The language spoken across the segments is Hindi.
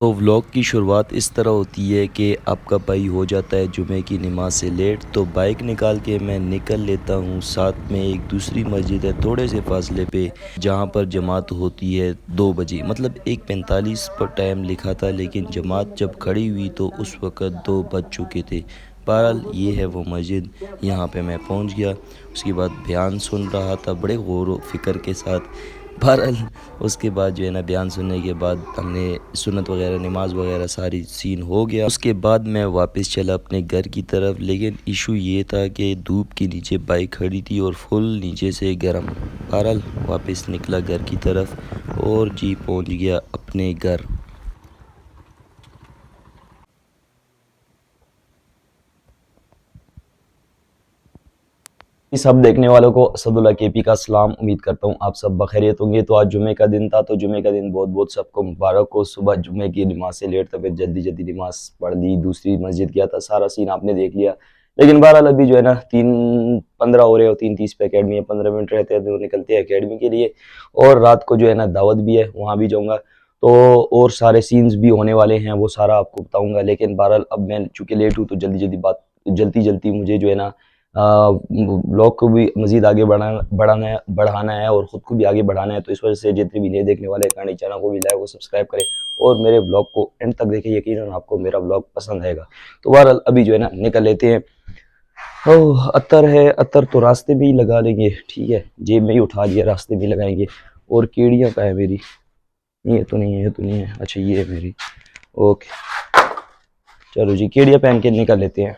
तो व्लॉग की शुरुआत इस तरह होती है कि आपका भाई हो जाता है जुमे की नमाज से लेट, तो बाइक निकाल के मैं निकल लेता हूँ। साथ में एक दूसरी मस्जिद है थोड़े से फासले पे, जहाँ पर जमात होती है 2 बजे, मतलब 1:45 पर टाइम लिखा था, लेकिन जमात जब खड़ी हुई तो उस वक़्त 2 बज चुके थे। बहरहाल ये है वो मस्जिद, यहाँ पे मैं पहुँच गया। उसके बाद बयान सुन रहा था बड़े गौर व फिक्र के साथ। बहरहाल उसके बाद जो है ना, बयान सुनने के बाद हमने सुन्नत वगैरह नमाज वगैरह सारी सीन हो गया। उसके बाद मैं वापस चला अपने घर की तरफ, लेकिन इशू ये था कि धूप के नीचे बाइक खड़ी थी और फुल नीचे से गर्म। बहरहाल वापस निकला घर की तरफ और जी पहुंच गया अपने घर। सब देखने वालों को असदुल्ला केपी का सलाम। उम्मीद करता हूँ आप सब बखैरियत होंगे। तो आज जुमे का दिन था, तो जुमे का दिन बहुत बहुत सबको मुबारक हो। सुबह जुमे की नमाज से लेट था, फिर जल्दी जल्दी नमाज पढ़ ली, दूसरी मस्जिद गया था, सारा सीन आपने देख लिया। लेकिन बहरहाल अभी जो है ना 3:15 हो रहे हो, 3:30 पे अकेडमी है, 15 मिनट रहते हैं तो निकलते हैं अकेडमी के लिए। और रात को जो है ना दावत भी है, वहाँ भी जाऊँगा। तो और सारे सीन्स भी होने वाले हैं, वो सारा आपको बताऊंगा। लेकिन बहरहाल अब मैं चूँकि लेट हूँ तो जल्दी जल्दी मुझे जो है ना ब्लॉग को भी मजीद आगे बढ़ाना है और ख़ुद को भी आगे बढ़ाना है। तो इस वजह से जितने भी नए देखने वाले हैं चैनल को भी लाइक और सब्सक्राइब करें और मेरे ब्लॉग को एंड तक देखें। यकीनन आपको मेरा ब्लॉग पसंद आएगा। तो बहरहाल अभी जो है ना निकल लेते हैं। ओह अतर है, अतर तो रास्ते में ही लगा लेंगे, ठीक है, जेब में ही उठा लिया, रास्ते में ही लगाएंगे। और केड़ियाँ का है मेरी? ये तो नहीं है, ये तो नहीं है, अच्छा ये है मेरी। ओके चलो जी, केड़ियाँ पहन के निकल लेते हैं।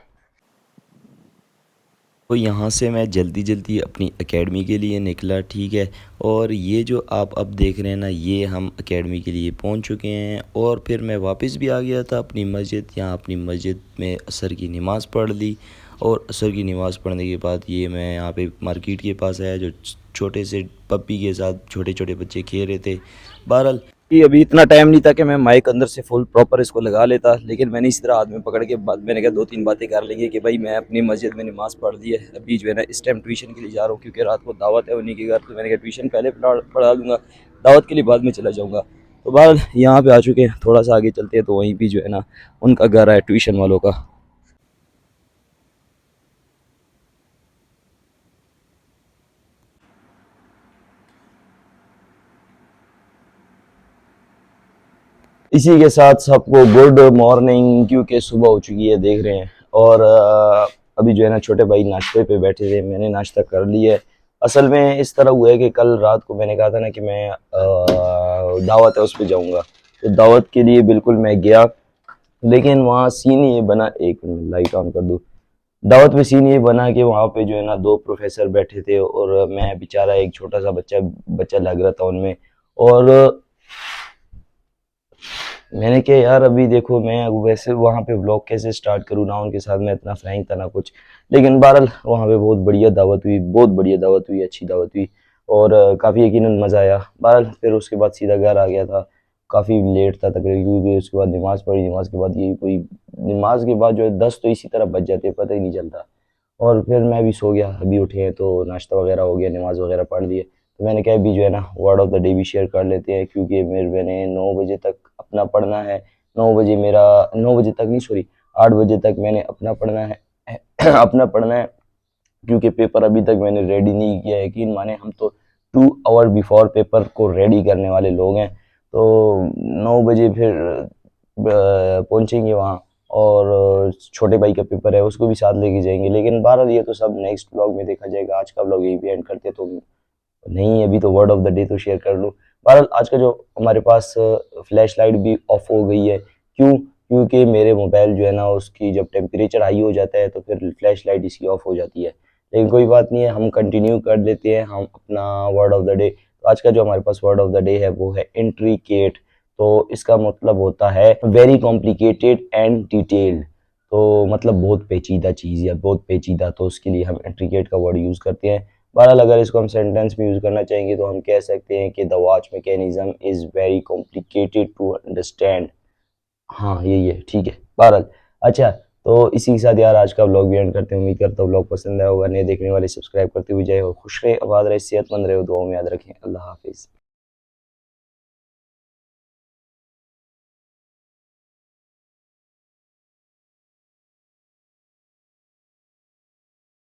तो यहाँ से मैं जल्दी जल्दी अपनी एकेडमी के लिए निकला, ठीक है। और ये जो आप अब देख रहे हैं ना, ये हम एकेडमी के लिए पहुँच चुके हैं। और फिर मैं वापस भी आ गया था अपनी मस्जिद। यहाँ अपनी मस्जिद में असर की नमाज़ पढ़ ली और असर की नमाज़ पढ़ने के बाद ये मैं यहाँ पे मार्केट के पास आया, जो छोटे से पप्पी के साथ छोटे छोटे बच्चे खेल रहे थे। बहरहाल कि अभी इतना टाइम नहीं था कि मैं माइक अंदर से फुल प्रॉपर इसको लगा लेता, लेकिन मैंने इस तरह हाथ में पकड़ के बाद मैंने कहा 2-3 बातें कर लेंगे कि भाई मैं अपनी मस्जिद में नमाज पढ़ ली है। अभी जो है ना इस टाइम ट्यूशन के लिए जा रहा हूँ, क्योंकि रात को दावत है उन्हीं के घर। तो मैंने कहा ट्यूशन पहले पढ़ा लूँगा, दावत के लिए बाद में चला जाऊँगा। तो बाद यहाँ पे आ चुके हैं, थोड़ा सा आगे चलते हैं तो वहीं पर जो है ना उनका घर है ट्यूशन वालों का। इसी के साथ सबको गुड मॉर्निंग, क्योंकि सुबह हो चुकी है देख रहे हैं। और अभी जो है ना छोटे भाई नाश्ते पे बैठे थे, मैंने नाश्ता कर लिया है। असल में इस तरह हुआ है कि कल रात को मैंने कहा था ना कि मैं दावत है उस पर जाऊँगा, तो दावत के लिए बिल्कुल मैं गया। लेकिन वहाँ सीन ये बना, एक मिनट लाइट ऑन कर दूँ। दावत में सीन ये बना कि वहाँ पे जो है ना 2 प्रोफेसर बैठे थे और मैं बेचारा एक छोटा सा बच्चा बच्चा लग रहा था उनमें। और मैंने कहा यार अभी देखो मैं वैसे वहाँ पे व्लॉग कैसे स्टार्ट करूँ ना, उनके साथ मैं इतना फ्रैंक था ना कुछ। लेकिन बहरहाल वहाँ पे बहुत बढ़िया दावत हुई, बहुत बढ़िया दावत हुई, अच्छी दावत हुई। और काफ़ी यकीनन मज़ा आया। बहरहाल फिर उसके बाद सीधा घर आ गया था। काफ़ी लेट था तकरीबन, क्योंकि उसके बाद नमाज़ पढ़ी, नमाज के बाद यही कोई, नमाज के बाद जो है 10 तो इसी तरह बज जाते पता ही नहीं चलता। और फिर मैं भी सो गया। अभी उठे हैं तो नाश्ता वगैरह हो गया, नमाज वगैरह पढ़ लिए। तो मैंने कहा अभी जो है ना वर्ड ऑफ द डे भी शेयर कर लेते हैं, क्योंकि मैंने 9 बजे तक अपना पढ़ना है। 9 बजे मेरा, 9 बजे तक नहीं सॉरी, 8 बजे तक मैंने अपना पढ़ना है अपना पढ़ना है। क्योंकि पेपर अभी तक मैंने रेडी नहीं किया है। यकीन माने हम तो 2 आवर बिफोर पेपर को रेडी करने वाले लोग हैं। तो 9 बजे फिर पहुंचेंगे वहाँ। और छोटे भाई का पेपर है, उसको भी साथ लेके जाएंगे। लेकिन बहरहाल ये तो सब नेक्स्ट ब्लॉग में देखा जाएगा। आज का ब्लॉग यही भी एंड करते तो नहीं, अभी तो वर्ड ऑफ द डे तो शेयर कर लूँ। बहरहाल आज का जो हमारे पास फ्लैश लाइट भी ऑफ हो गई है। क्यों? क्योंकि मेरे मोबाइल जो है ना उसकी जब टेम्परेचर हाई हो जाता है तो फिर फ्लैश लाइट इसकी ऑफ हो जाती है। लेकिन कोई बात नहीं है, हम कंटिन्यू कर लेते हैं हम अपना वर्ड ऑफ द डे। तो आज का जो हमारे पास वर्ड ऑफ द डे है वो है इंट्रिकेट। तो इसका मतलब होता है वेरी कॉम्प्लिकेटेड एंड डिटेल्ड। तो मतलब बहुत पेचीदा चीज़ या बहुत पेचीदा, तो उसके लिए हम इंट्रिकेट का वर्ड यूज़ करते हैं। बहरहाल अगर इसको हम सेंटेंस में यूज़ करना चाहेंगे तो हम कह सकते हैं कि the watch mechanism is very complicated to understand. हाँ यही है, ठीक है। बहरहाल अच्छा, तो इसी के साथ यार आज का व्लॉग भी एंड करते हैं। उम्मीद करता हूँ व्लॉग पसंद आया होगा। नए देखने वाले सब्सक्राइब करते हुए जाए और खुश रहे, आबाद रहे, सेहतमंद रहे, दुआओं में याद रखें। अल्लाह हाफिज़।